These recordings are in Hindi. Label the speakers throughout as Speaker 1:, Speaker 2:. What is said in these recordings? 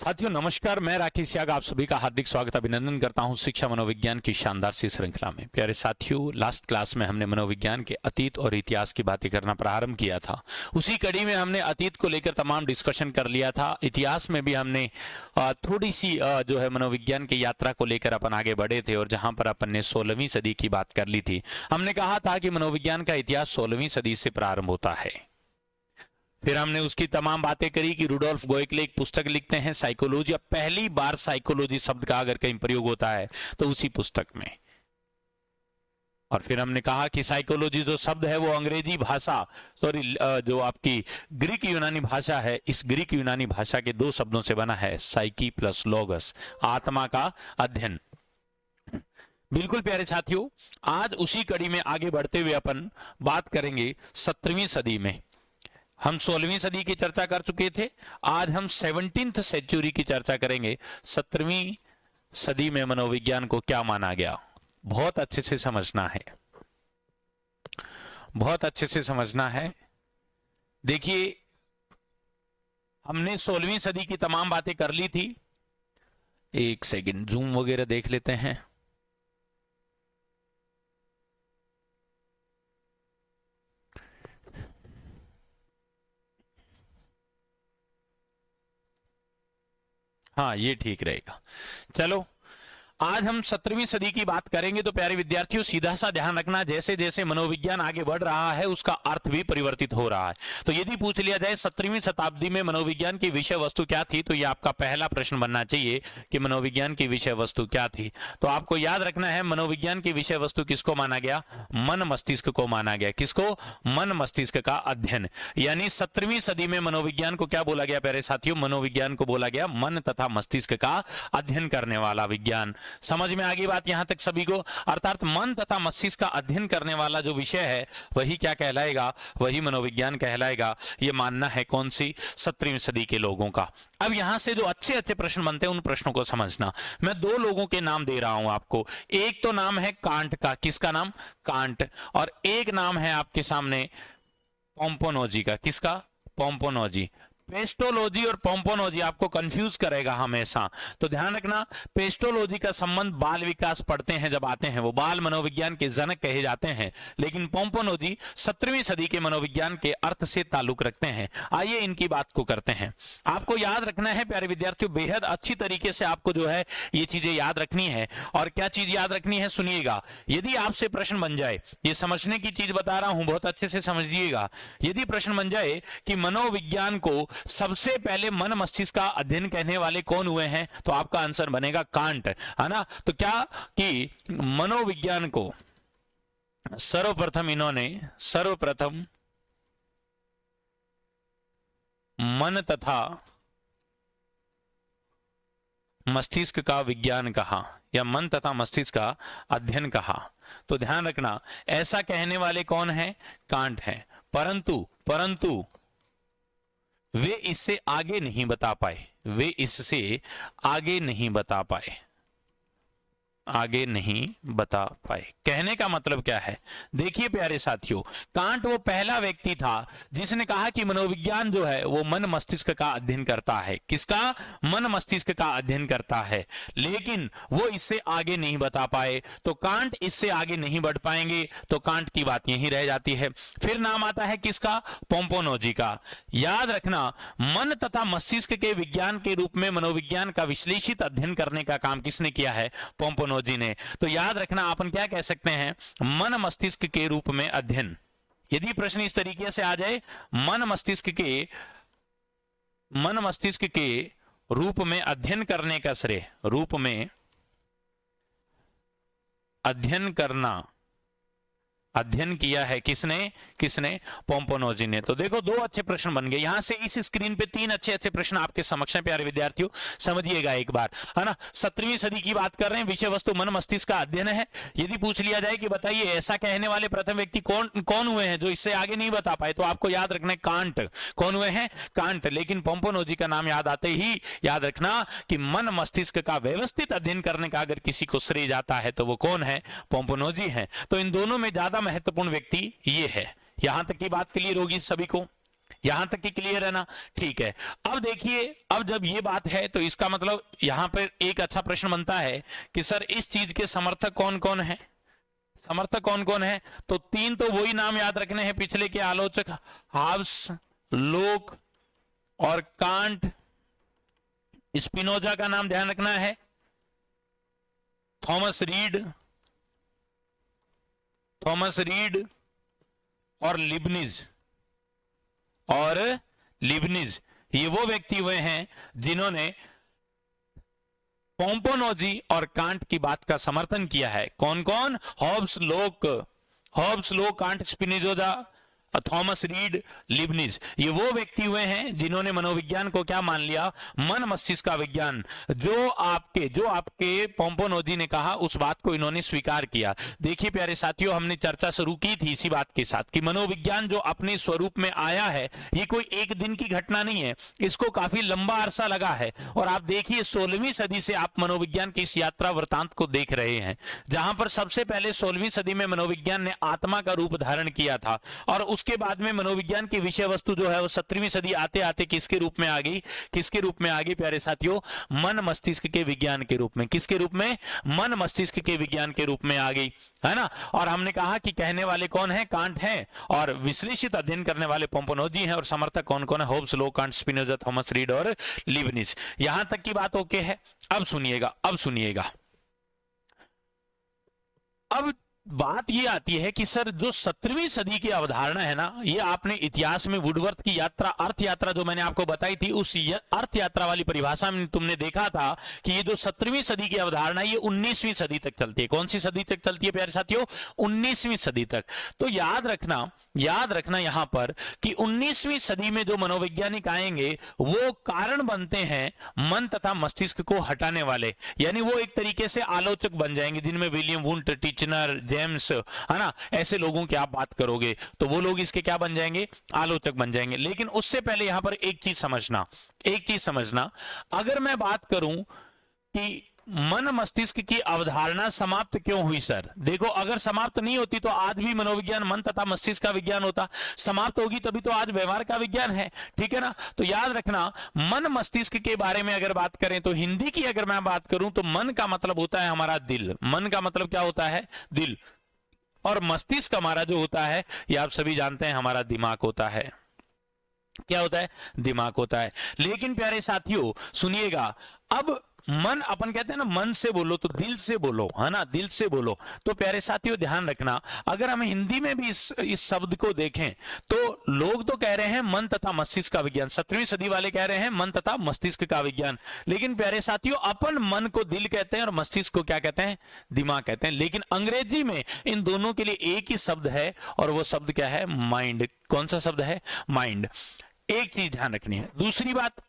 Speaker 1: साथियों नमस्कार, मैं राकेश याग आप सभी का हार्दिक स्वागत अभिनंदन करता हूं शिक्षा मनोविज्ञान की शानदार सी श्रृंखला में। प्यारे साथियों, लास्ट क्लास में हमने मनोविज्ञान के अतीत और इतिहास की बातें करना प्रारंभ किया था। उसी कड़ी में हमने अतीत को लेकर तमाम डिस्कशन कर लिया था। इतिहास में भी हमने थोड़ी सी जो है मनोविज्ञान की यात्रा को लेकर अपन आगे बढ़े थे और जहां पर अपन ने 16वीं सदी की बात कर ली थी। हमने कहा था कि मनोविज्ञान का इतिहास 16वीं सदी से प्रारंभ होता है। फिर हमने उसकी तमाम बातें करी कि रुडोल्फ गोएकले एक पुस्तक लिखते हैं साइकोलॉजी। अब पहली बार साइकोलॉजी शब्द का अगर कहीं प्रयोग होता है तो उसी पुस्तक में। और फिर हमने कहा कि साइकोलॉजी जो शब्द है वो अंग्रेजी भाषा जो आपकी ग्रीक यूनानी भाषा है, इस ग्रीक यूनानी भाषा के दो शब्दों से बना है, साइकी प्लस लोगस, आत्मा का अध्ययन। बिल्कुल प्यारे साथियों, आज उसी कड़ी में आगे बढ़ते हुए अपन बात करेंगे 17वीं सदी में। हम 16वीं सदी की चर्चा कर चुके थे, आज हम 17th सेंचुरी की चर्चा करेंगे। 17वीं सदी में मनोविज्ञान को क्या माना गया, बहुत अच्छे से समझना है, बहुत अच्छे से समझना है। देखिए, हमने 16वीं सदी की तमाम बातें कर ली थी। एक सेकंड, जूम वगैरह देख लेते हैं। हाँ, ये ठीक रहेगा। चलो, आज हम 17वीं सदी की बात करेंगे। तो प्यारे विद्यार्थियों, सीधा सा ध्यान रखना, जैसे जैसे मनोविज्ञान आगे बढ़ रहा है उसका अर्थ भी परिवर्तित हो रहा है। तो यदि पूछ लिया जाए 17वीं शताब्दी में मनोविज्ञान की विषय वस्तु क्या थी, तो ये आपका पहला प्रश्न बनना चाहिए कि मनोविज्ञान की विषय वस्तु क्या थी। तो आपको याद रखना है, मनोविज्ञान की विषय वस्तु किसको माना गया? मन मस्तिष्क को माना गया। किसको? मन मस्तिष्क का अध्ययन। यानी 17वीं सदी में मनोविज्ञान को क्या बोला गया प्यारे साथियों? मनोविज्ञान को बोला गया मन तथा मस्तिष्क का अध्ययन करने वाला विज्ञान। समझ में आ गई बात यहां तक सभी को? अर्थात मन तथा मस्तिष्क का अध्ययन करने वाला जो विषय है वही क्या कहलाएगा? वही मनोविज्ञान कहलाएगा। ये मानना है कौन सी? 17वीं सदी के लोगों का। अब यहां से जो अच्छे अच्छे प्रश्न बनते हैं उन प्रश्नों को समझना। मैं दो लोगों के नाम दे रहा हूं आपको। एक तो नाम है कांट का। किसका नाम? कांट। और एक नाम है आपके सामने पोम्पोनोजी का। किसका? पोम्पोनोजी। पेस्टोलॉजी और पोम्पोनोजी आपको कंफ्यूज करेगा हमेशा, तो ध्यान रखना। पेस्टोलॉजी का संबंध बाल विकास पढ़ते हैं जब आते हैं, वो बाल मनोविज्ञान के जनक कहे जाते हैं। लेकिन पोम्पोनोजी 17वीं सदी के मनोविज्ञान के अर्थ से ताल्लुक रखते हैं। आइए इनकी बात को करते हैं। आपको याद रखना है प्यारे विद्यार्थियों, बेहद अच्छी तरीके से आपको जो है ये चीजें याद रखनी है। और क्या चीज याद रखनी है? सुनिएगा। यदि आपसे प्रश्न बन जाए, ये समझने की चीज बता रहा हूं, बहुत अच्छे से समझिएगा। यदि प्रश्न बन जाए कि मनोविज्ञान को सबसे पहले मन मस्तिष्क का अध्ययन कहने वाले कौन हुए हैं, तो आपका आंसर बनेगा कांट, है ना। तो क्या कि मनोविज्ञान को सर्वप्रथम मन तथा मस्तिष्क का विज्ञान कहा, या मन तथा मस्तिष्क का अध्ययन कहा। तो ध्यान रखना, ऐसा कहने वाले कौन है? कांट है। परंतु वे इससे आगे नहीं बता पाए। वे इससे आगे नहीं बता पाए। आगे नहीं बता पाए। कहने का मतलब क्या है? देखिए प्यारे साथियों, कांट वो पहला व्यक्ति था जिसने कहा कि मनोविज्ञान जो है वो मन मस्तिष्क का अध्ययन करता है। किसका? मन मस्तिष्क का अध्ययन करता है। लेकिन वो इससे आगे नहीं बता पाए, तो कांट इससे आगे नहीं बढ़ पाएंगे, तो कांट की बात यहीं रह जाती है। फिर नाम आता है किसका? पोम्पोनोजी का। याद रखना, मन तथा मस्तिष्क के विज्ञान के रूप में मनोविज्ञान का विश्लेषित अध्ययन करने का काम किसने किया है? पोम्पोनोजी ने। तो याद रखना, अपन क्या कह सकते हैं? मन मस्तिष्क के रूप में अध्ययन। यदि प्रश्न इस तरीके से आ जाए, मन मस्तिष्क के रूप में अध्ययन करने का श्रेय, रूप में अध्ययन किया है किसने? पोम्पोनोजी ने। तो देखो, दो अच्छे प्रश्न बन गए यहां से। इस स्क्रीन पे तीन अच्छे अच्छे प्रश्न आपके समक्ष हैं प्यारे विद्यार्थियों, समझिएगा एक बार, है ना। 17वीं सदी की बात कर रहे हैं, विषय वस्तु मन मस्तिष्क का अध्ययन है। यदि पूछ लिया जाए कि बताइए ऐसा कहने वाले प्रथम व्यक्ति कौन हुए हैं जो इससे आगे नहीं बता पाए, तो आपको याद रखना है कांट। कौन हुए हैं? कांट। लेकिन पोम्पोनोजी का नाम याद आते ही याद रखना कि मन मस्तिष्क का व्यवस्थित अध्ययन करने का अगर किसी को श्रेय जाता है तो वो कौन है? पोम्पोनोजी है। तो इन दोनों में ज्यादा महत्वपूर्ण व्यक्ति ये है। यहां तक की बात क्लियर होगी सभी को? यहां तक की क्लियर है ना? ठीक है। अब देखिए, अब जब ये बात है तो इसका मतलब यहां पर एक अच्छा प्रश्न बनता है कि सर इस चीज के समर्थक कौन कौन है? समर्थक कौन कौन है? तो तीन तो वही नाम याद रखने हैं पिछले के आलोचक, हाब्स, लोक और कांट। स्पिनोजा का नाम ध्यान रखना है, थॉमस रीड और लिबनिज। ये वो व्यक्ति हुए हैं जिन्होंने पोम्पोनोजी और कांट की बात का समर्थन किया है। कौन कौन? हॉब्स, लोक, can't, Spinoza, Thomas read, Leibniz. ये वो व्यक्ति हुए हैं जिन्होंने मनोविज्ञान को क्या मान लिया? मन मस्तिष्क का विज्ञान। जो आपके पोम्पोनोजी ने कहा उस बात को इन्होंने स्वीकार किया। देखिए प्यारे साथियों, हमने चर्चा शुरू की थी इसी बात के साथ कि मनोविज्ञान जो अपने स्वरूप में आया है ये कोई एक दिन की घटना नहीं है, इसको काफी लंबा अरसा लगा है। और आप देखिए 16वीं सदी से आप मनोविज्ञान की इस यात्रा वृतांत को देख रहे हैं, जहां पर सबसे पहले 16वीं सदी में मनोविज्ञान ने आत्मा का रूप धारण किया था, और उसके बाद में मनोविज्ञान की विषय वस्तु जो है वो 17वीं सदी आते आते किसके रूप में आ गई? प्यारे साथियों, मन मस्तिष्क के विज्ञान के रूप में। किसके रूप में? मन मस्तिष्क के विज्ञान के रूप में आ गई, है ना? और हमने कहा कि कहने वाले कौन है? कांट हैं, और विश्लेषित अध्ययन करने वाले पोम्पोनोजी हैं, और समर्थक कौन कौन है? होब्स, लोक, कांट, स्पिनोजा, थॉमस रीड और लिबनिज। यहां तक की बात ओके है? अब सुनिएगा। अब बात ये आती है कि सर जो 17वीं सदी की अवधारणा है ना, ये आपने इतिहास में वुडवर्थ की यात्रा, अर्थ यात्रा जो मैंने आपको बताई थी, उस अर्थ यात्रा वाली परिभाषा में तुमने देखा था कि ये जो 17वीं सदी की अवधारणा ये 19वीं सदी तक चलती है। कौन सी सदी तक चलती है प्यारे साथियों? 19वीं सदी तक। तो याद रखना यहां पर कि 19वीं सदी में जो मनोवैज्ञानिक आएंगे वो कारण बनते हैं मन तथा मस्तिष्क को हटाने वाले, यानी वो एक तरीके से आलोचक बन जाएंगे, जिनमें विलियम वुंट, टीचनर, जेम्स, है ना, ऐसे लोगों की आप बात करोगे तो वो लोग इसके क्या बन जाएंगे? आलोचक बन जाएंगे। लेकिन उससे पहले यहां पर एक चीज समझना, अगर मैं बात करूं कि मन मस्तिष्क की अवधारणा समाप्त क्यों हुई सर? देखो, अगर समाप्त नहीं होती तो आज भी मनोविज्ञान मन तथा मस्तिष्क का विज्ञान होता। समाप्त होगी तभी तो आज व्यवहार का विज्ञान है, ठीक है ना? तो याद रखना, मन मस्तिष्क के बारे में अगर बात करें तो हिंदी की अगर मैं बात करूं तो मन का मतलब होता है हमारा दिल। मन का मतलब क्या होता है? दिल। और मस्तिष्क हमारा जो होता है, ये आप सभी जानते हैं, हमारा दिमाग होता है। क्या होता है? दिमाग होता है। लेकिन प्यारे साथियों सुनिएगा, अब मन, अपन कहते हैं ना मन से बोलो तो दिल से बोलो, है ना, दिल से बोलो। तो प्यारे साथियों ध्यान रखना, अगर हम हिंदी में भी इस शब्द को देखें तो लोग तो कह रहे हैं मन तथा मस्तिष्क का विज्ञान, 17वीं सदी वाले कह रहे हैं मन तथा मस्तिष्क का विज्ञान। लेकिन प्यारे साथियों, अपन मन को दिल कहते हैं और मस्तिष्क को क्या कहते हैं? दिमाग कहते हैं। लेकिन अंग्रेजी में इन दोनों के लिए एक ही शब्द है, और वो शब्द क्या है? माइंड। कौन सा शब्द है? माइंड। एक चीज ध्यान रखनी है। दूसरी बात,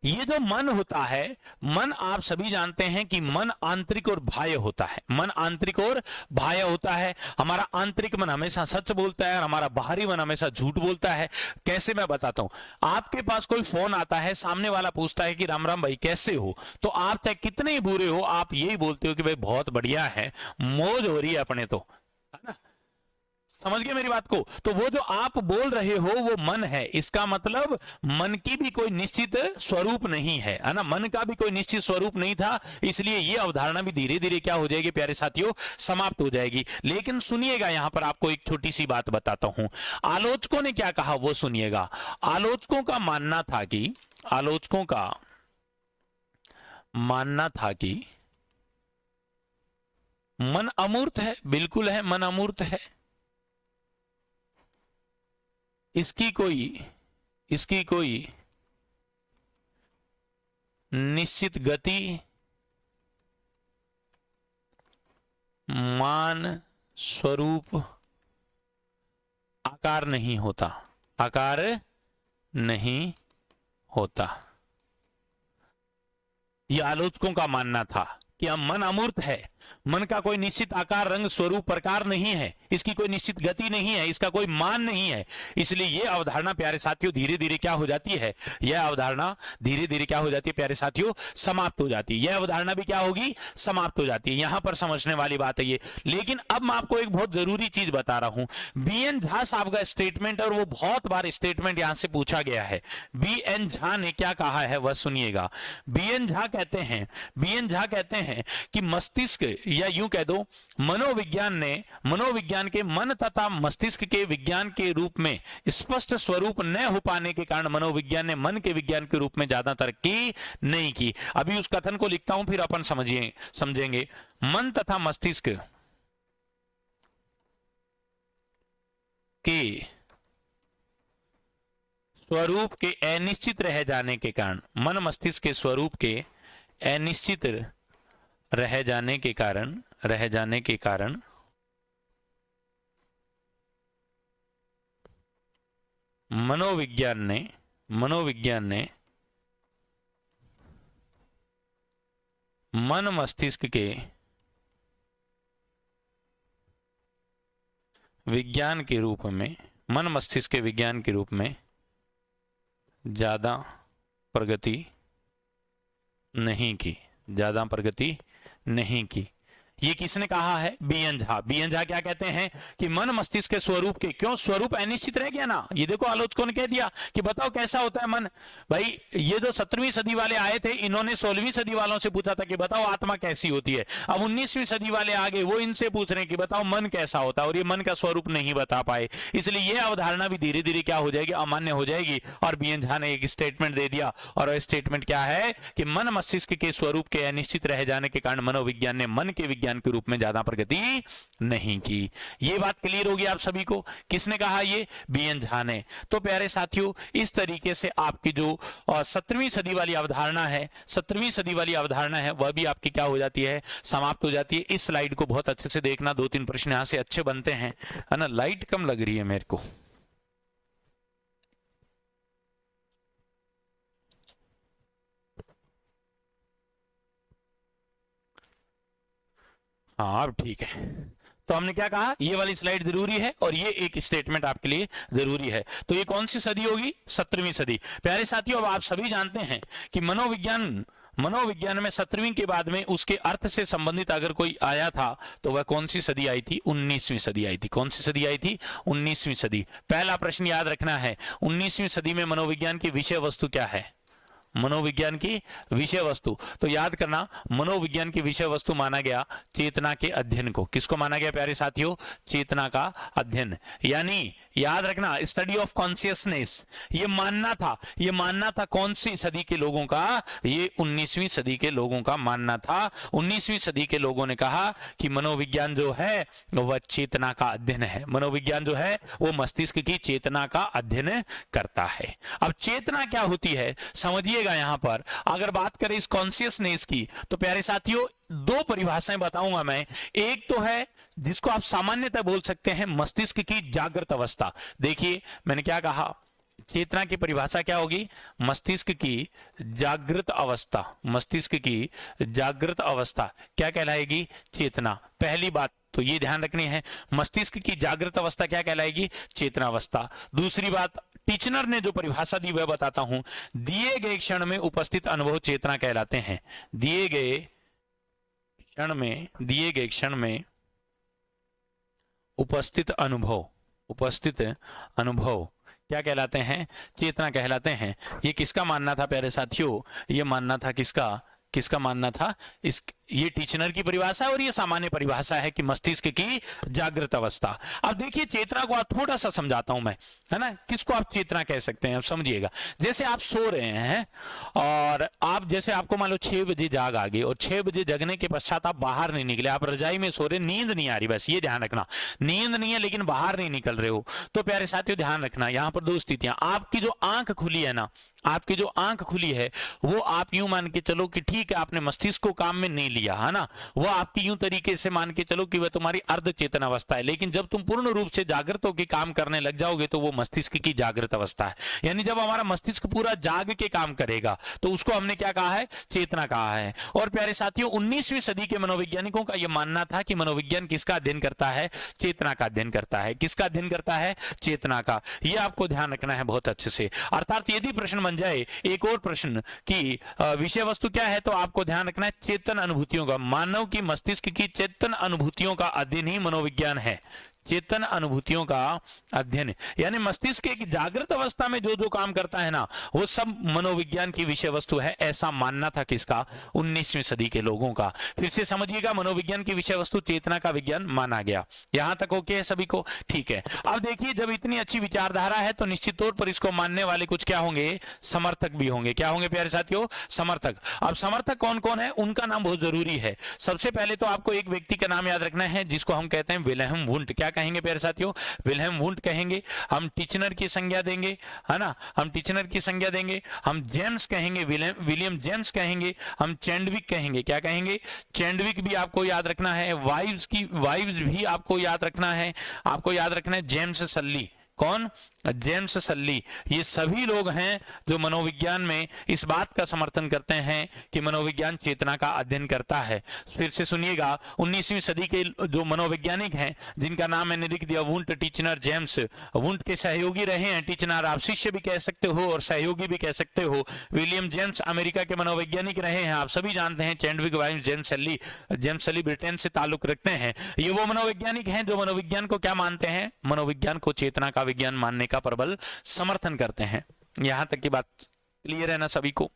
Speaker 1: ये जो मन होता है, मन आप सभी जानते हैं कि मन आंतरिक और बाह्य होता है। मन आंतरिक और बाह्य होता है। हमारा आंतरिक मन हमेशा सच बोलता है और हमारा बाहरी मन हमेशा झूठ बोलता है। कैसे? मैं बताता हूं। आपके पास कोई फोन आता है, सामने वाला पूछता है कि राम राम भाई कैसे हो, तो आप चाहे कितने ही बुरे हो, आप यही बोलते हो कि भाई बहुत बढ़िया है, मौज हो रही है अपने तो, है ना? समझ गए मेरी बात को? तो वो जो आप बोल रहे हो वो मन है। इसका मतलब मन की भी कोई निश्चित स्वरूप नहीं है, है ना? मन का भी कोई निश्चित स्वरूप नहीं था, इसलिए ये अवधारणा भी धीरे धीरे क्या हो जाएगी प्यारे साथियों? समाप्त हो जाएगी। लेकिन सुनिएगा, यहां पर आपको एक छोटी सी बात बताता हूं। आलोचकों ने क्या कहा वो सुनिएगा। आलोचकों का मानना था कि मन अमूर्त है। बिल्कुल है, मन अमूर्त है। इसकी कोई निश्चित गति, मान, स्वरूप, आकार नहीं होता। यह आलोचकों का मानना था कि मन अमूर्त है, मन का कोई निश्चित आकार, रंग, स्वरूप, प्रकार नहीं है, इसकी कोई निश्चित गति नहीं है, इसका कोई मान नहीं है। इसलिए यह अवधारणा प्यारे साथियों धीरे धीरे क्या हो जाती है, यह अवधारणा धीरे धीरे क्या हो जाती है प्यारे साथियों, समाप्त हो जाती है। यह अवधारणा भी क्या होगी, समाप्त हो जाती है। यहां पर समझने वाली बात है ये। लेकिन अब मैं आपको एक बहुत जरूरी चीज बता रहा हूं। बी.एन. झा साहब का स्टेटमेंट, और वो बहुत बार स्टेटमेंट यहां से पूछा गया है। बी.एन. झा ने क्या कहा है वह सुनिएगा। बी.एन. झा कहते हैं, बी.एन. झा कहते हैं कि मस्तिष्क, या यूं कह दो मनोविज्ञान ने, मनोविज्ञान के मन तथा मस्तिष्क के विज्ञान के रूप में स्पष्ट स्वरूप न हो पाने के कारण मनोविज्ञान ने मन के विज्ञान के रूप में ज्यादा तरक्की नहीं की। अभी उस कथन को लिखता हूं, फिर अपन समझेंगे। मन तथा मस्तिष्क के स्वरूप के अनिश्चित रह जाने के कारण, मन मस्तिष्क के स्वरूप के अनिश्चित रह जाने के कारण मनोविज्ञान ने मन मस्तिष्क के विज्ञान के रूप में, मन मस्तिष्क के विज्ञान के रूप में ज्यादा प्रगति नहीं की, ज्यादा प्रगति नहीं की। ये किसने कहा है, बी.एन. झा। बी.एन. झा क्या कहते हैं कि मन मस्तिष्क के स्वरूप के, क्यों स्वरूप अनिश्चित रह गया ना। ये देखो आलोचकों ने कह दिया कि बताओ कैसा होता है मन। भाई ये जो 17वीं सदी वाले आए थे, इन्होंने 16वीं सदी वालों से पूछा था कि बताओ आत्मा कैसी होती है। अब 19वीं सदी वाले आ गए, वो इनसे पूछ रहे हैं कि बताओ मन कैसा होता है, और ये मन का स्वरूप नहीं बता पाए। इसलिए ये अवधारणा भी धीरे धीरे क्या हो जाएगी, अमान्य हो जाएगी। और बी.एन. झा ने एक स्टेटमेंट दे दिया, और स्टेटमेंट क्या है कि मन मस्तिष्क के स्वरूप के अनिश्चित रह जाने के कारण मनोविज्ञान ने मन के विज्ञान के रूप में ज्यादा प्रगति नहीं की। ये बात क्लियर होगी आप सभी को। किसने कहा, ये बी.एन. झा ने। तो प्यारे साथियों, इस तरीके से आपकी जो 17वीं सदी वाली अवधारणा है, 17वीं सदी वाली अवधारणा है, वह भी आपकी क्या हो जाती है, समाप्त हो जाती है। इस स्लाइड को बहुत अच्छे से देखना, 2-3 प्रश्न यहां से अच्छे बनते हैं, है ना। लाइट कम लग रही है मेरे को। हाँ अब ठीक है। तो हमने क्या कहा, ये वाली स्लाइड जरूरी है, और ये एक स्टेटमेंट आपके लिए जरूरी है। तो ये कौन सी सदी होगी, 17वीं सदी। प्यारे साथियों, अब आप सभी जानते हैं कि मनोविज्ञान में 17वीं के बाद में उसके अर्थ से संबंधित अगर कोई आया था तो वह कौन सी सदी आई थी, 19वीं सदी आई थी। कौन सी सदी आई थी, 19वीं सदी। पहला प्रश्न याद रखना है, 19वीं सदी में मनोविज्ञान की विषय वस्तु क्या है, मनोविज्ञान की विषय वस्तु। तो याद करना, मनोविज्ञान की विषय वस्तु माना गया चेतना के अध्ययन को। किसको माना गया प्यारे साथियों, चेतना का अध्ययन। यानी याद रखना, स्टडी ऑफ कॉन्शियसनेस, ये मानना था कौन सी सदी के लोगों का, ये 19वीं सदी के लोगों का मानना था। 19वीं सदी के लोगों ने कहा कि मनोविज्ञान जो है वह चेतना का अध्ययन है, मनोविज्ञान जो है वो मस्तिष्क की चेतना का अध्ययन करता है। अब चेतना क्या होती है समझिए। यहां पर अगर बात करें इस कॉन्शियसनेस की, तो प्यारे साथियों 2 परिभाषाएं बताऊंगा मैं। एक तो है जिसको आप सामान्यतः बोल सकते हैं मस्तिष्क की जागृत अवस्था। देखिए मैंने क्या कहा, चेतना की परिभाषा क्या होगी, मस्तिष्क की जागृत अवस्था। मस्तिष्क की जागृत अवस्था क्या कहलाएगी, चेतना। पहली बात तो ये ध्यान रखनी है, मस्तिष्क की जागृत अवस्था क्या कहलाएगी, चेतना अवस्था। दूसरी बात, टीचनर ने जो परिभाषा दी वह बताता हूं, दिए गए क्षण में उपस्थित अनुभव चेतना कहलाते हैं। दिए गए क्षण में उपस्थित अनुभव क्या कहलाते हैं, चेतना कहलाते हैं। ये किसका मानना था प्यारे साथियों, ये मानना था किसका मानना था, ये टीचनर की परिभाषा और ये सामान्य परिभाषा है कि मस्तिष्क की जागृत अवस्था। अब देखिए चेतना को आप थोड़ा सा समझाता हूं मैं, है ना, किसको आप चेतना कह सकते हैं, अब समझिएगा। जैसे आप सो रहे हैं और आप जैसे आपको मान लो 6 बजे जाग आ गई और 6 बजे जगने के पश्चात आप बाहर नहीं निकले, आप रजाई में सो रहे, नींद नहीं आ रही, बस ये ध्यान रखना, नींद नहीं है लेकिन बाहर नहीं निकल रहे हो। तो प्यारे साथियों ध्यान रखना, यहां पर 2 स्थितियां, आपकी जो आंख खुली है ना, आपकी जो आंख खुली है वो आप यूं मान के चलो कि ठीक है आपने मस्तिष्क को काम में नहीं लिया, है ना, वो आपकी यूं तरीके से मान के चलो कि वह तुम्हारी अर्ध चेतन अवस्था है। लेकिन जब तुम पूर्ण रूप से जागृत होकर काम करने लग जाओगे तो वो मस्तिष्क की जागृत अवस्था है। यानी जब हमारा मस्तिष्क पूरा जाग के काम करेगा तो उसको हमने क्या कहा है, चेतना कहा है। और प्यारे साथियों 19वीं सदी के मनोवैज्ञानिकों का यह मानना था कि मनोविज्ञान किसका अध्ययन करता है, चेतना का अध्ययन करता है। किसका अध्ययन करता है, चेतना का। यह आपको ध्यान रखना है बहुत अच्छे से। अर्थात यदि प्रश्न बन जाए एक और प्रश्न कि विषय वस्तु क्या है, तो आपको ध्यान रखना है चेतन अनुभूतियों का, मानव की मस्तिष्क की चेतन अनुभूतियों का अध्ययन ही मनोविज्ञान है। चेतन अनुभूतियों का अध्ययन यानी मस्तिष्क की जागृत अवस्था में जो जो काम करता है ना, वो सब मनोविज्ञान की विषय वस्तु है। ऐसा मानना था किसका, 19वीं सदी के लोगों का। फिर से समझिएगा, मनोविज्ञान की विषय वस्तु चेतना का विज्ञान माना गया। यहां तक ओके है सभी को, ठीक है। अब देखिए, जब इतनी अच्छी विचारधारा है तो निश्चित तौर पर इसको मानने वाले कुछ क्या होंगे, समर्थक भी होंगे। क्या होंगे प्यारे साथियों, समर्थक। अब समर्थक कौन कौन है, उनका नाम बहुत जरूरी है। सबसे पहले तो आपको एक व्यक्ति का नाम याद रखना है जिसको हम कहते हैं विल्हेम वुंट। क्या कहेंगे प्यारे साथियों, विल्हेम वुंट कहेंगे। हम टिचनर की संज्ञा देंगे, है ना, हम टिचनर की संज्ञा देंगे। हम जेम्स कहेंगे, विलियम जेम्स कहेंगे। हम चैंडविक कहेंगे। क्या कहेंगे, चैंडविक भी आपको याद रखना है। वाइव्स भी आपको याद रखना है। आपको याद रखना है जेम्स सल्ली। कौन, जेम्स सल्ली। ये सभी लोग हैं जो मनोविज्ञान में इस बात का समर्थन करते हैं कि मनोविज्ञान चेतना का अध्ययन करता है। फिर से सुनिएगा, 19वीं सदी के जो मनोवैज्ञानिक हैं जिनका नाम मैंने लिख दिया, वुंट, टिचनर, जेम्स। वुंट के सहयोगी रहे हैं, टिचनर आप शिष्य भी कह सकते हो और सहयोगी भी कह सकते हो। विलियम जेम्स अमेरिका के मनोवैज्ञानिक रहे हैं, आप सभी जानते हैं। चैंडविक, वाइव्स, जेम्स सल्ली ब्रिटेन से ताल्लुक रखते हैं। ये वो मनोवैज्ञानिक हैं जो मनोविज्ञान को क्या मानते हैं, मनोविज्ञान को चेतना का विज्ञान मानने का प्रबल समर्थन करते हैं। यहां तक की बात क्लियर है ना सभी को,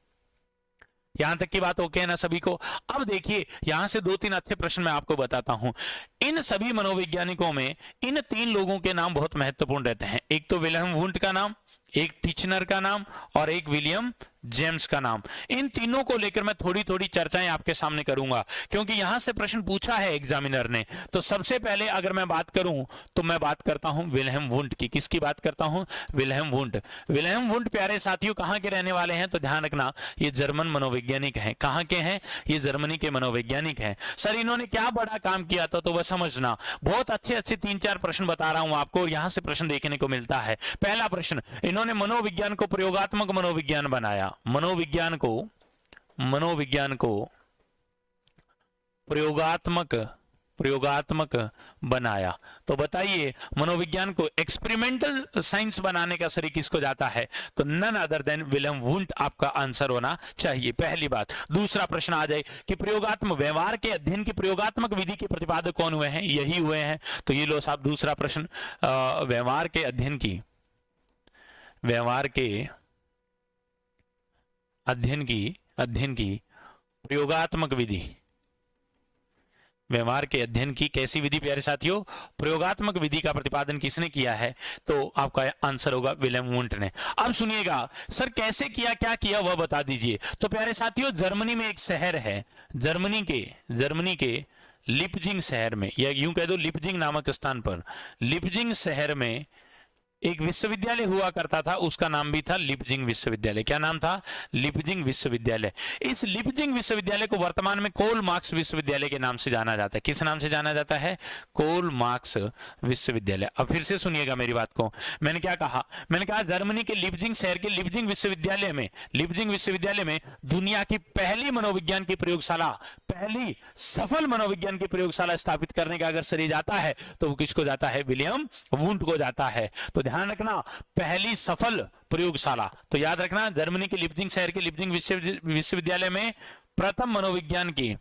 Speaker 1: यहां तक की बात ओके है ना सभी को। अब देखिए, यहां से 2-3 अच्छे प्रश्न मैं आपको बताता हूं। इन सभी मनोवैज्ञानिकों में इन 3 लोगों के नाम बहुत महत्वपूर्ण रहते हैं। एक तो विल्हेम वुंट का नाम, एक टिचनर का नाम और एक विलियम जेम्स का नाम। इन तीनों को लेकर मैं थोड़ी थोड़ी चर्चाएं आपके सामने करूंगा क्योंकि यहां से प्रश्न पूछा है एग्जामिनर ने। तो सबसे पहले अगर मैं बात करूं तो मैं बात करता हूं विल्हेम वुंट की। किसकी बात करता हूं, विल्हेम वुंट। विल्हेम वुंट प्यारे साथियों कहां के रहने वाले हैं, तो ध्यान रखना ये जर्मन मनोवैज्ञानिक हैं। कहां के हैं, ये जर्मनी के मनोवैज्ञानिक हैं। सर इन्होंने क्या बड़ा काम किया था, तो वह समझना। बहुत अच्छे अच्छे 3-4 प्रश्न बता रहा हूं आपको, यहां से प्रश्न देखने को मिलता है। पहला प्रश्न, इन्होंने मनोविज्ञान को प्रयोगात्मक मनोविज्ञान बनाया। मनोविज्ञान को प्रयोगात्मक बनाया। तो बताइए, मनोविज्ञान को एक्सपेरिमेंटल साइंस बनाने का श्रेय किसको जाता है, तो none other than Wilhelm Wundt आपका आंसर होना चाहिए, पहली बात। दूसरा प्रश्न आ जाए कि प्रयोगात्मक व्यवहार के अध्ययन की प्रयोगात्मक विधि के प्रतिपादक कौन हुए हैं, यही हुए हैं। तो ये लो साहब दूसरा प्रश्न, व्यवहार के अध्ययन की प्रयोगात्मक विधि। व्यवहार के अध्ययन की कैसी विधि प्यारे साथियों, प्रयोगात्मक विधि का प्रतिपादन किसने किया है, तो आपका आंसर होगा विल्हेम वुंट ने। अब सुनिएगा, सर कैसे किया, क्या किया, वह बता दीजिए। तो प्यारे साथियों, जर्मनी में एक शहर है, जर्मनी के लिपजिंग शहर में, या यूं कह दो लिपजिंग नामक स्थान पर, लिपजिंग शहर में एक विश्वविद्यालय हुआ करता था, उसका नाम भी था लिपजिंग विश्वविद्यालय। क्या नाम था, लिपजिंग विश्वविद्यालय। इस लिपजिंग विश्वविद्यालय को वर्तमान में कोल मार्क्स विश्वविद्यालय के नाम से जाना जाता है। किस नाम से जाना जाता है, कोल मार्क्स विश्वविद्यालय। अब फिर से सुनिएगा मेरी बात को, मैंने क्या कहा, मैंने कहा जर्मनी के लिपजिंग शहर के लिपजिंग विश्वविद्यालय में दुनिया की पहली मनोविज्ञान की प्रयोगशाला, पहली सफल मनोविज्ञान की प्रयोगशाला स्थापित करने का अगर श्रेय जाता है तो वो किसको जाता है, विलियम वुंट को जाता है। तो ध्यान रखना, पहली सफल प्रयोगशाला, तो याद रखना जर्मनी के लिपजिंग शहर के लिपजिंग विश्वविद्यालय में प्रथम मनोविज्ञान की,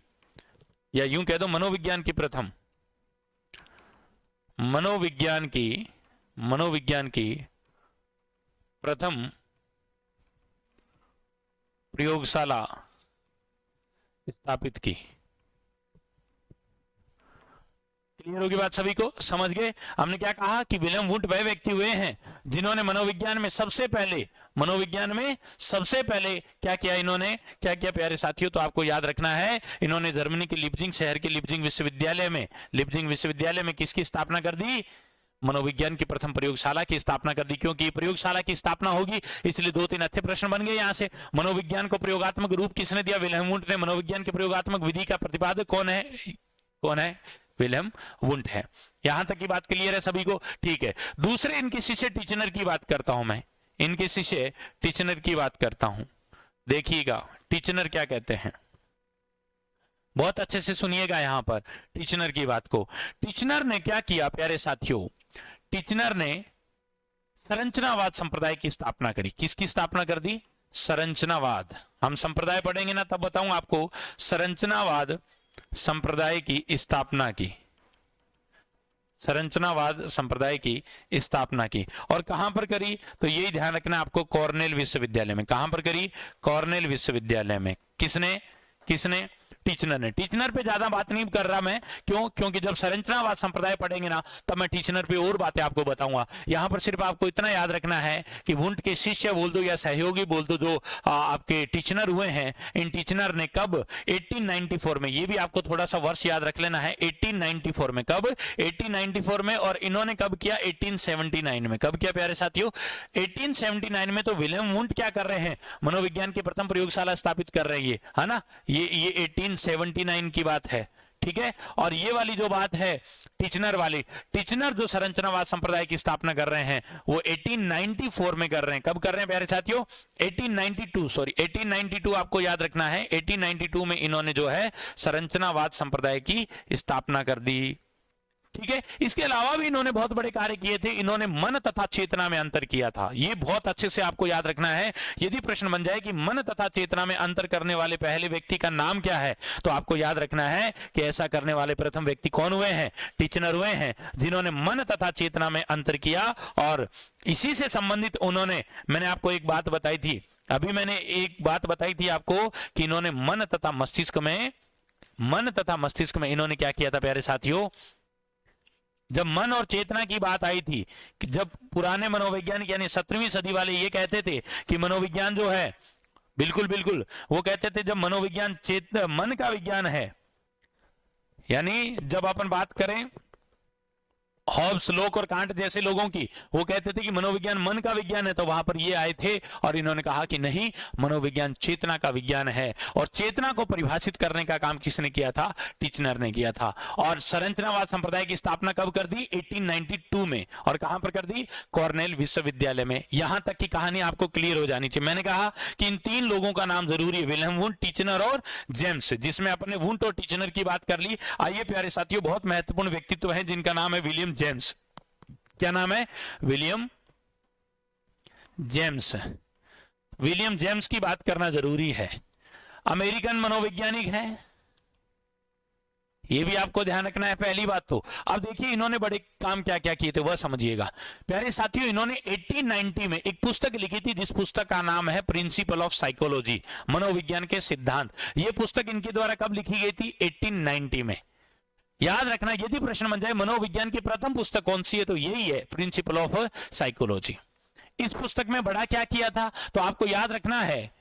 Speaker 1: या यूं कह दो मनोविज्ञान की प्रथम प्रयोगशाला स्थापित की। क्लियर होगी बात सभी को, समझ गए। हमने क्या कहा कि विल्हेम वुंट वह व्यक्ति हुए हैं जिन्होंने मनोविज्ञान में सबसे पहले क्या किया, इन्होंने क्या किया प्यारे साथियों, तो आपको याद रखना है, इन्होंने जर्मनी के लिपजिंग शहर के लिपजिंग विश्वविद्यालय में किसकी स्थापना कर दी, मनोविज्ञान की प्रथम प्रयोगशाला की स्थापना कर दी? क्योंकि प्रयोगशाला की स्थापना होगी इसलिए 2-3 अच्छे प्रश्न बन गए यहां से। मनोविज्ञान को प्रयोगात्मक रूप किसने दिया? विल्हेम वुंट ने। मनोविज्ञान की प्रयोगात्मक विधि का प्रतिपादक कौन है? कौन है? विल्हेम वुंट है। यहां तक की बात क्लियर है सभी को? ठीक है। दूसरे इनके शिष्य टिचनर की बात करता हूं मैं, इनके शिष्य टिचनर की बात करता हूं। देखिएगा टिचनर क्या कहते हैं, बहुत अच्छे से सुनिएगा यहां पर टिचनर की बात को। टिचनर ने क्या किया प्यारे साथियों? टिचनर ने संरचनावाद संप्रदाय की स्थापना करी। किसकी स्थापना कर दी? संरचनावाद। हम संप्रदाय पढ़ेंगे ना तब बताऊंगा आपको। संरचनावाद संप्रदाय की स्थापना की, संरचनावाद संप्रदाय की स्थापना की। और कहां पर करी? तो यही ध्यान रखना आपको, कॉर्नेल विश्वविद्यालय में। कहां पर करी? कॉर्नेल विश्वविद्यालय में। किसने? किसने? टीचनर ने। टीचनर पे ज्यादा बात नहीं कर रहा मैं, क्यों? क्योंकि जब संरचनावाद संप्रदाय पढ़ेंगे ना तब मैं टीचनर पे और बातें आपको बताऊंगा। यहां पर सिर्फ आपको इतना याद रखना है कि वुंट के शिष्य बोल दो या सहयोगी बोल दो जो आपके टीचनर हुए हैं, इन टीचनर ने कब? 1894 में। ये भी आपको थोड़ा सा वर्ष याद रख लेना है। 1894 में। कब? 1894 में। और इन्होंने कब किया? 1879 में। कब किया प्यारे साथियों? 1879 में। तो विलियम वुंट क्या कर रहे हैं? मनोविज्ञान की प्रथम प्रयोगशाला स्थापित कर रहे हैं, है ना? ये 1879 की बात है, ठीक है। और ये वाली जो बात है टिचनर वाली, टिचनर जो संरचनावाद संप्रदाय की स्थापना कर रहे हैं वो 1894 में कर रहे हैं। कब कर रहे हैं प्यारे साथियों? 1892, सॉरी 1892 आपको याद रखना है। 1892 में इन्होंने जो है संरचनावाद संप्रदाय की स्थापना कर दी, ठीक है। इसके अलावा भी इन्होंने बहुत बड़े कार्य किए थे। इन्होंने मन तथा चेतना में अंतर किया था। ये बहुत अच्छे से आपको याद रखना है। यदि प्रश्न बन जाए कि मन तथा चेतना में अंतर करने वाले पहले व्यक्ति का नाम क्या है, तो आपको याद रखना है कि ऐसा करने वाले प्रथम व्यक्ति कौन हुए हैं? टिचनर हुए हैं, जिन्होंने मन तथा चेतना में अंतर किया। और इसी से संबंधित उन्होंने, मैंने आपको एक बात बताई थी, अभी मैंने एक बात बताई थी आपको कि इन्होंने मन तथा मस्तिष्क में इन्होंने क्या किया था प्यारे साथियों? जब मन और चेतना की बात आई थी, कि जब पुराने मनोवैज्ञानिक यानी 17वीं सदी वाले ये कहते थे कि मनोविज्ञान जो है, बिल्कुल बिल्कुल वो कहते थे जब मनोविज्ञान मन का विज्ञान है, यानी जब अपन बात करें हॉब्स, लोक और कांट जैसे लोगों की, वो कहते थे कि मनोविज्ञान मन का विज्ञान है, तो वहां पर ये आए थे और इन्होंने कहा कि नहीं, मनोविज्ञान चेतना का विज्ञान है। और चेतना को परिभाषित करने का काम किसने किया था? टिचनर ने किया था। और संरचनावाद संप्रदाय की स्थापना कब कर दी? 1892 में। और कहां पर कर दी? कॉर्नेल विश्वविद्यालय में। यहां तक की कहानी आपको क्लियर हो जानी चाहिए। मैंने कहा कि इन 3 लोगों का नाम जरूरी है, विलियम वुंट, टिचनर और जेम्स, जिसमें अपने वुंट और टिचनर की बात कर ली। आइए प्यारे साथियों, बहुत महत्वपूर्ण व्यक्तित्व है जिनका नाम है विलियम जेम्स। क्या नाम है? William James. विलियम जेम्स की बात करना जरूरी है। अमेरिकन मनोवैज्ञानिक है, यह भी आपको ध्यान रखना है पहली बात तो। अब देखिए इन्होंने बड़े काम क्या क्या किए थे वह समझिएगा प्यारे साथियों। इन्होंने 1890 में एक पुस्तक लिखी थी जिस पुस्तक का नाम है प्रिंसिपल ऑफ साइकोलॉजी, मनोविज्ञान के सिद्धांत। यह पुस्तक इनके द्वारा कब लिखी गई थी? 1890 में। याद रखना, यदि प्रश्न बन जाए मनोविज्ञान की प्रथम पुस्तक कौन सी है, तो यही है प्रिंसिपल ऑफ साइकोलॉजी। इस पुस्तक में बड़ा क्या किया था, तो आपको याद रखना है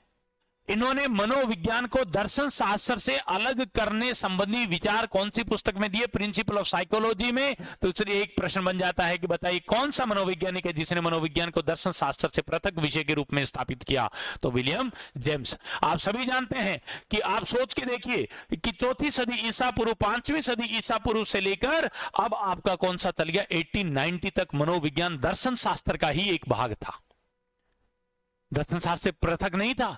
Speaker 1: इन्होंने मनोविज्ञान को दर्शन शास्त्र से अलग करने संबंधी विचार कौन सी पुस्तक में दिए? प्रिंसिपल ऑफ साइकोलॉजी में। तो चलिए एक प्रश्न बन जाता है कि बताइए कौन सा मनोवैज्ञानिक है जिसने मनोविज्ञान को दर्शन शास्त्र से पृथक विषय के रूप में स्थापित किया? तो विलियम जेम्स। आप सभी जानते हैं कि आप सोच के देखिए कि 4वीं सदी ईसा पूर्व, 5वीं सदी ईसा पूर्व से लेकर अब आपका कौन सा चल गया 1890 तक मनोविज्ञान दर्शन शास्त्र का ही एक भाग था, दर्शन शास्त्र से पृथक नहीं था।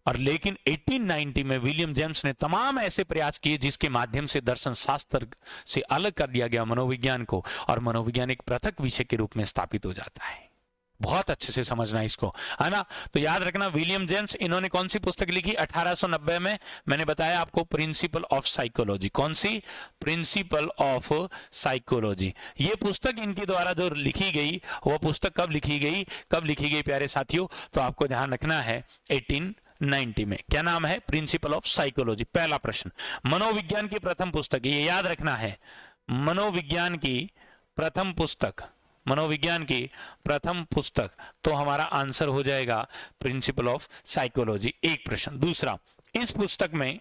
Speaker 1: और लेकिन 1890 में विलियम जेम्स ने तमाम ऐसे प्रयास किए जिसके माध्यम से दर्शन शास्त्र से अलग कर दिया गया मनोविज्ञान को, और मनोविज्ञान एक पृथक विषय के रूप में स्थापित हो जाता है। बहुत अच्छे से समझना इसको, है ना? तो याद रखना विलियम जेम्स, इन्होंने कौन सी पुस्तक लिखी? 1890 में। मैंने बताया आपको प्रिंसिपल ऑफ साइकोलॉजी। कौन सी? Principle of psychology. ये पुस्तक इनके द्वारा जो लिखी गई, वह पुस्तक कब लिखी गई? कब लिखी गई प्यारे साथियों? तो आपको ध्यान रखना है 1890 में। क्या नाम है? Principle of psychology. पहला प्रश्न, मनोविज्ञान की प्रथम पुस्तक, ये याद रखना है, मनोविज्ञान की प्रथम पुस्तक, मनोविज्ञान की प्रथम पुस्तक, तो हमारा आंसर हो जाएगा प्रिंसिपल ऑफ साइकोलॉजी। एक प्रश्न। दूसरा, इस पुस्तक में,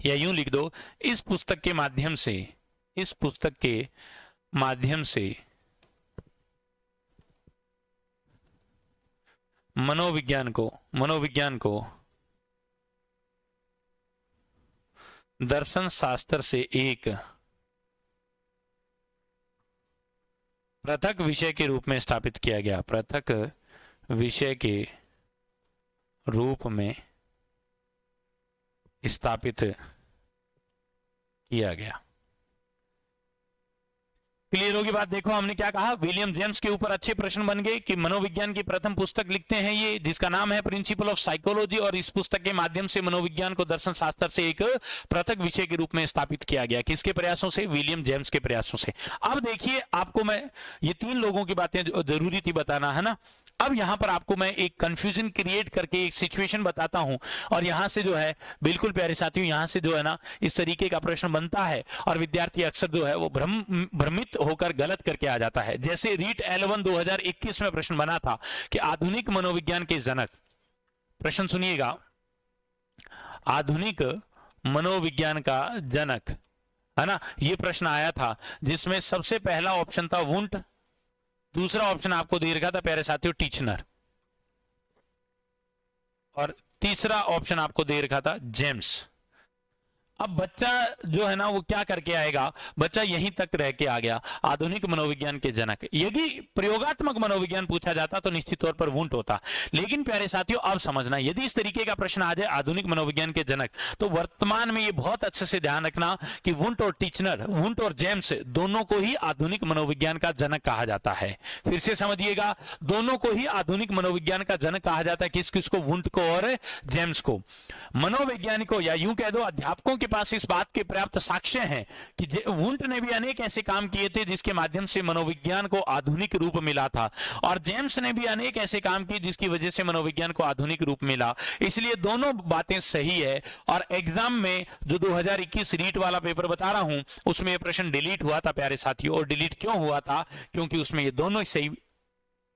Speaker 1: या यूं लिख दो, इस पुस्तक के माध्यम से, इस पुस्तक के माध्यम से मनोविज्ञान को दर्शन शास्त्र से एक पृथक विषय के रूप में स्थापित किया गया, पृथक विषय के रूप में स्थापित किया गया। क्लियर होगी बात? देखो हमने क्या कहा, विलियम जेम्स के ऊपर अच्छे प्रश्न बन गए कि मनोविज्ञान की प्रथम पुस्तक लिखते हैं ये, जिसका नाम है प्रिंसिपल ऑफ साइकोलॉजी, और इस पुस्तक के माध्यम से मनोविज्ञान को दर्शन शास्त्र से एक पृथक विषय के रूप में स्थापित किया गया। किसके प्रयासों से? विलियम जेम्स के प्रयासों से। अब देखिए, आपको मैं ये तीन लोगों की बातें जरूरी थी बताना, है ना। अब यहां पर आपको मैं एक कंफ्यूजन क्रिएट करके एक सिचुएशन बताता हूं, और यहां से जो है बिल्कुल प्यारे साथियों, यहां से जो है ना इस तरीके का प्रश्न बनता है और विद्यार्थी अक्सर जो है वो भ्रमित होकर गलत करके आ जाता है। जैसे रीट L1 2021 में प्रश्न बना था कि आधुनिक मनोविज्ञान के जनक, प्रश्न सुनिएगा, आधुनिक मनोविज्ञान का जनक, है ना, ये प्रश्न आया था, जिसमें सबसे पहला ऑप्शन था वुंट, दूसरा ऑप्शन आपको दे रखा था प्यारे साथियों टीचनर, और तीसरा ऑप्शन आपको दे रखा था जेम्स। अब बच्चा जो है ना वो क्या करके आएगा, बच्चा यहीं तक रह के आ गया, आधुनिक मनोविज्ञान के जनक। यदि प्रयोगात्मक मनोविज्ञान पूछा जाता तो निश्चित तौर पर वुंट होता। लेकिन प्यारे साथियों अब समझना, यदि इस तरीके का प्रश्न आ जाए आधुनिक मनोविज्ञान के जनक, तो वर्तमान में ये बहुत अच्छे से ध्यान रखना कि वुंट और टीचनर, वुंट और जेम्स दोनों को ही आधुनिक मनोविज्ञान का जनक कहा जाता है। फिर से समझिएगा, दोनों को ही आधुनिक मनोविज्ञान का जनक कहा जाता है। किस किसको? वुंट को और जेम्स को। मनोवैज्ञानिकों या यूं कह दो अध्यापकों के पास इस बात के पर्याप्त साक्ष्य हैं कि वुंट ने भी अनेक ऐसे काम किए थे जिसके माध्यम से मनोविज्ञान को आधुनिक रूप मिला था, और जेम्स ने भी अनेक ऐसे काम किए जिसकी वजह से मनोविज्ञान को आधुनिक रूप मिला। इसलिए दोनों बातें सही है। और एग्जाम में जो 2021 रीट वाला पेपर बता रहा हूं उसमें यह प्रश्न डिलीट हुआ था प्यारे साथियों। और डिलीट क्यों हुआ था? क्योंकि उसमें ये दोनों सही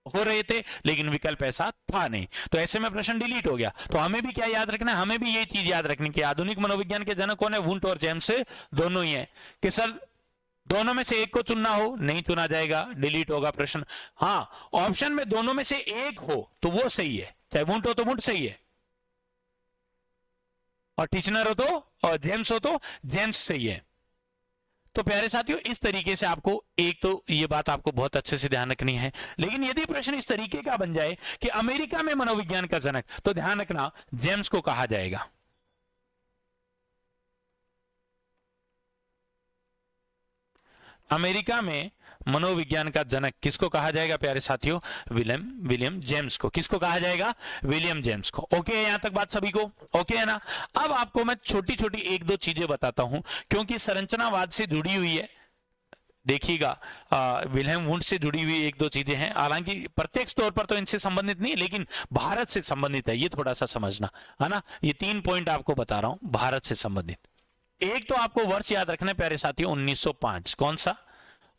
Speaker 1: हो रहे थे लेकिन विकल्प ऐसा था नहीं, तो ऐसे में प्रश्न डिलीट हो गया। तो हमें भी क्या याद रखना है? हमें भी ये चीज याद रखनी कि आधुनिक मनोविज्ञान के जनक कौन है? वुंट और जेम्स दोनों ही है। कि सर दोनों में से एक को चुनना हो, नहीं चुना जाएगा, डिलीट होगा प्रश्न। हाँ, ऑप्शन में दोनों में से एक हो तो वो सही है, चाहे वुंट हो तो वुंट सही है, और टीचनर हो तो, और जेम्स हो तो जेम्स सही है। तो प्यारे साथियों इस तरीके से आपको एक तो ये बात आपको बहुत अच्छे से ध्यान रखनी है। लेकिन यदि प्रश्न इस तरीके का बन जाए कि अमेरिका में मनोविज्ञान का जनक, तो ध्यान रखना जेम्स को कहा जाएगा। अमेरिका में मनोविज्ञान का जनक किसको कहा जाएगा प्यारे साथियों? विलियम जेम्स को। किसको कहा जाएगा? विलियम जेम्स को। ओके, यहां तक बात सभी को ओके है ना। अब आपको मैं छोटी छोटी एक दो चीजें बताता हूं क्योंकि संरचनावाद से जुड़ी हुई है। देखिएगा, विलियम वुंट से जुड़ी हुई एक दो चीजें हैं, हालांकि प्रत्यक्ष तौर पर तो इनसे संबंधित नहीं, लेकिन भारत से संबंधित है, ये थोड़ा सा समझना है ना। ये 3 पॉइंट आपको बता रहा हूं भारत से संबंधित। एक तो आपको वर्ष याद रखना है प्यारे साथियों 1905, कौन सा,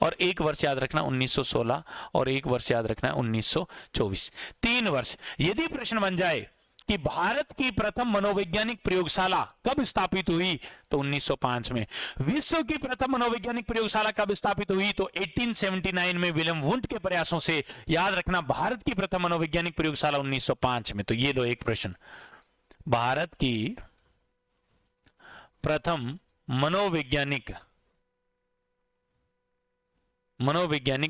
Speaker 1: और एक वर्ष याद रखना 1916, और एक वर्ष याद रखना 1924, 3 वर्ष। यदि प्रश्न बन जाए कि भारत की प्रथम मनोवैज्ञानिक प्रयोगशाला कब स्थापित हुई, तो 1905 में। विश्व की प्रथम मनोवैज्ञानिक प्रयोगशाला कब स्थापित हुई, तो 1879 में विलियम वुंट के प्रयासों से। याद रखना भारत की प्रथम मनोवैज्ञानिक प्रयोगशाला 1905 में। तो ये लो एक प्रश्न, भारत की प्रथम मनोवैज्ञानिक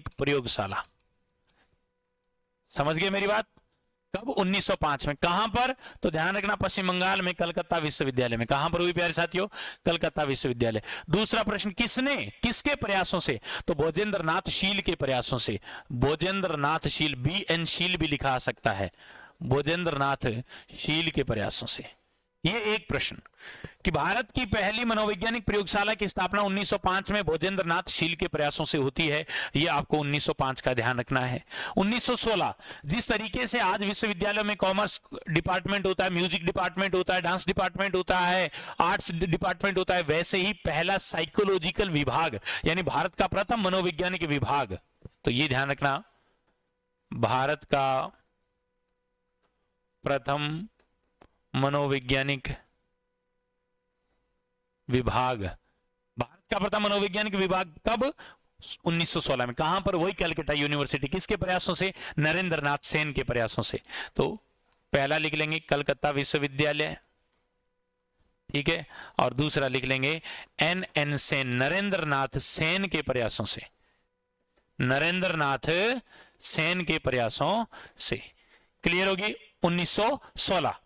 Speaker 1: प्रयोगशाला, समझ गए मेरी बात? कब? 1905 में। कहां पर? तो ध्यान रखना पश्चिम बंगाल में कलकत्ता विश्वविद्यालय में। कहां पर हुई प्यारे साथियों? कलकत्ता विश्वविद्यालय। दूसरा प्रश्न, किसने, किसके प्रयासों से, तो भोजेंद्र नाथ शील के प्रयासों से। भोजेंद्र नाथ शील, BN शील भी लिखा आ सकता है, भोजेंद्र नाथ शील के प्रयासों से। ये एक प्रश्न कि भारत की पहली मनोवैज्ञानिक प्रयोगशाला की स्थापना 1905 में भोजेंद्र नाथ शील के प्रयासों से होती है। ये आपको 1905 का ध्यान रखना है। 1916, जिस तरीके से आज विश्वविद्यालय में कॉमर्स डिपार्टमेंट होता है, म्यूजिक डिपार्टमेंट होता है, डांस डिपार्टमेंट होता है, आर्ट्स डिपार्टमेंट होता है, वैसे ही पहला साइकोलॉजिकल विभाग, यानी भारत का प्रथम मनोवैज्ञानिक विभाग। तो ये ध्यान रखना, भारत का प्रथम मनोवैज्ञानिक विभाग, भारत का प्रथम मनोवैज्ञानिक विभाग कब? 1916 में। कहां पर? वही कलकत्ता यूनिवर्सिटी। किसके प्रयासों से? नरेंद्र नाथ सेन के प्रयासों से। तो पहला लिख लेंगे कलकत्ता विश्वविद्यालय, ठीक है, और दूसरा लिख लेंगे NN सेन, नरेंद्र नाथ सेन के प्रयासों से, नरेंद्र नाथ सेन के प्रयासों से। क्लियर होगी? 1916।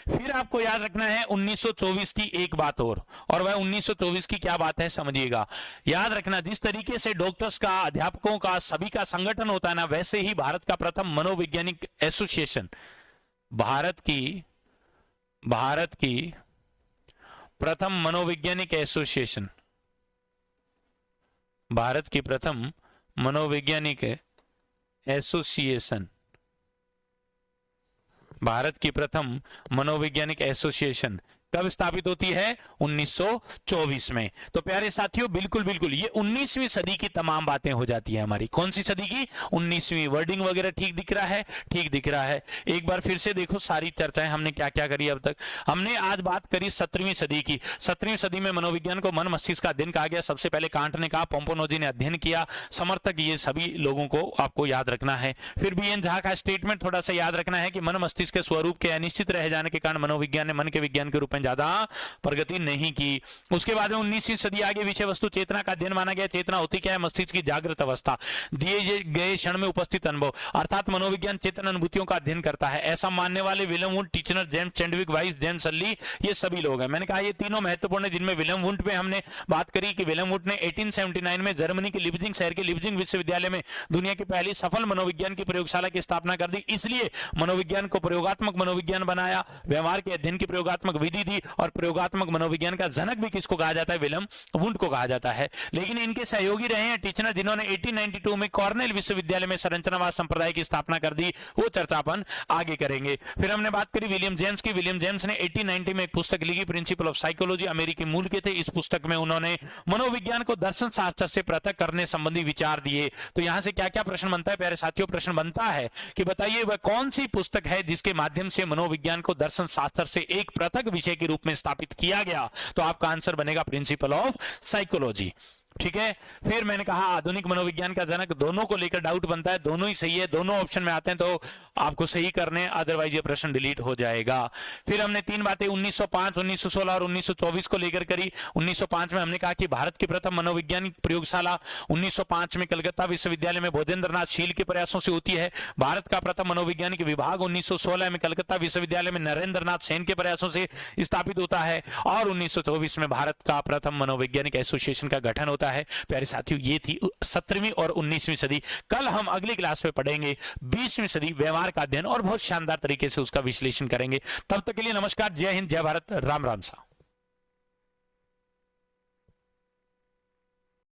Speaker 1: फिर आपको याद रखना है 1924 की एक बात और वह 1924 की क्या बात है समझिएगा। याद रखना, जिस तरीके से डॉक्टर्स का, अध्यापकों का, सभी का संगठन होता है ना, वैसे ही भारत का प्रथम मनोवैज्ञानिक एसोसिएशन, भारत की प्रथम मनोवैज्ञानिक एसोसिएशन, भारत की प्रथम मनोवैज्ञानिक एसोसिएशन, भारत की प्रथम मनोवैज्ञानिक एसोसिएशन कब स्थापित होती है? 1924 में। तो प्यारे साथियों, बिल्कुल बिल्कुल ये 19वीं सदी की तमाम बातें हो जाती है हमारी। कौन सी सदी की? 19वीं। वर्डिंग वगैरह ठीक दिख रहा है? ठीक दिख रहा है। एक बार फिर से देखो सारी चर्चाएं हमने क्या क्या करी अब तक। हमने आज बात करी 17वीं सदी की। 17वीं सदी में मनोविज्ञान को मन मस्तिष्क का अध्ययन कहा गया। सबसे पहले कांट ने कहा, पोम्पोनोजी ने अध्ययन किया, समर्थक ये सभी लोगों को आपको याद रखना है। फिर BN झा का स्टेटमेंट थोड़ा सा याद रखना है कि मन मस्तिष्क के स्वरूप के अनिश्चित रह जाने के कारण मनोविज्ञान ने मन के विज्ञान के रूप में ज्यादा प्रगति नहीं की। उसके बाद में 19वीं सदी आगे विषय वस्तु चेतना का अध्ययन माना गया। चेतना होती क्या है? मस्तिष्क की जागृत अवस्था, दिए गए क्षण में उपस्थित अनुभव, अर्थात मनोविज्ञान चेतन अनुभूतियों का अध्ययन करता है। ऐसा मानने वाले William Wundt, Titchener, James Chadwick, Weiss, James Sully, ये सभी लोग हैं। मैंने कहा ये तीनों महत्वपूर्ण है, जिनमें विलियम वुंट में हमने बात करी कि विलियम वुंट ने 1879 में जर्मनी के लिप्जिंग शहर के लिप्जिंग विश्वविद्यालय में दुनिया की पहली सफल मनोविज्ञान की प्रयोगशाला की स्थापना कर दी। इसलिए मनोविज्ञान को प्रयोगात्मक मनोविज्ञान बनाया। व्यवहार के अध्ययन की प्रयोगात्मक विधि थी, और प्रयोगात्मक मनोविज्ञान का जनक भी किसको कहा जाता है? विलियम वुंट को कहा जाता है। लेकिन इनके सहयोगी रहे हैं टीचनर, जिन्होंने 1892 में कॉर्नेल विश्वविद्यालय में संरचनावाद संप्रदाय की स्थापना कर दी। वो चर्चा अपन आगे करेंगे। फिर हमने बात करी विलियम जेम्स की। विलियम जेम्स ने 1890 में एक पुस्तक लिखी, प्रिंसिपल ऑफ साइकोलॉजी, अमेरिकी मूल के थे। इस पुस्तक में उन्होंने मनोविज्ञान को दर्शन शास्त्र से पृथक करने संबंधी विचार दिए। तो यहां से क्या क्या प्रश्न बनता है प्यारे साथियों? प्रश्न बनता है कि बताइए वह कौन सी पुस्तक है जिसके माध्यम से मनोविज्ञान को दर्शन शास्त्र से एक पृथक विषय के रूप में स्थापित किया गया? तो आपका आंसर बनेगा प्रिंसिपल ऑफ साइकोलॉजी। ठीक है। फिर मैंने कहा आधुनिक मनोविज्ञान का जनक, दोनों को लेकर डाउट बनता है, दोनों ही सही है, दोनों ऑप्शन में आते हैं तो आपको सही करने, अदरवाइज ये प्रश्न डिलीट हो जाएगा। फिर हमने तीन बातें 1905, 1916 और 1924 को लेकर करी। 1905 में हमने कहा कि भारत की प्रथम मनोवैज्ञानिक प्रयोगशाला 1905 में कलकत्ता विश्वविद्यालय में भोजेंद्रनाथ शील के प्रयासों से होती है। भारत का प्रथम मनोवैज्ञानिक विभाग 1916 में कलकत्ता विश्वविद्यालय में नरेंद्रनाथ सेन के प्रयासों से स्थापित होता है और 1924 में भारत का प्रथम मनोवैज्ञानिक एसोसिएशन का गठन होता है। प्यारे साथियों, ये थी 17वीं और 19वीं सदी। कल हम अगली क्लास में पढ़ेंगे 20वीं सदी, व्यवहार का अध्ययन, और बहुत शानदार तरीके से उसका विश्लेषण करेंगे। तब तक के लिए नमस्कार, जय हिंद, जय भारत, राम राम सा।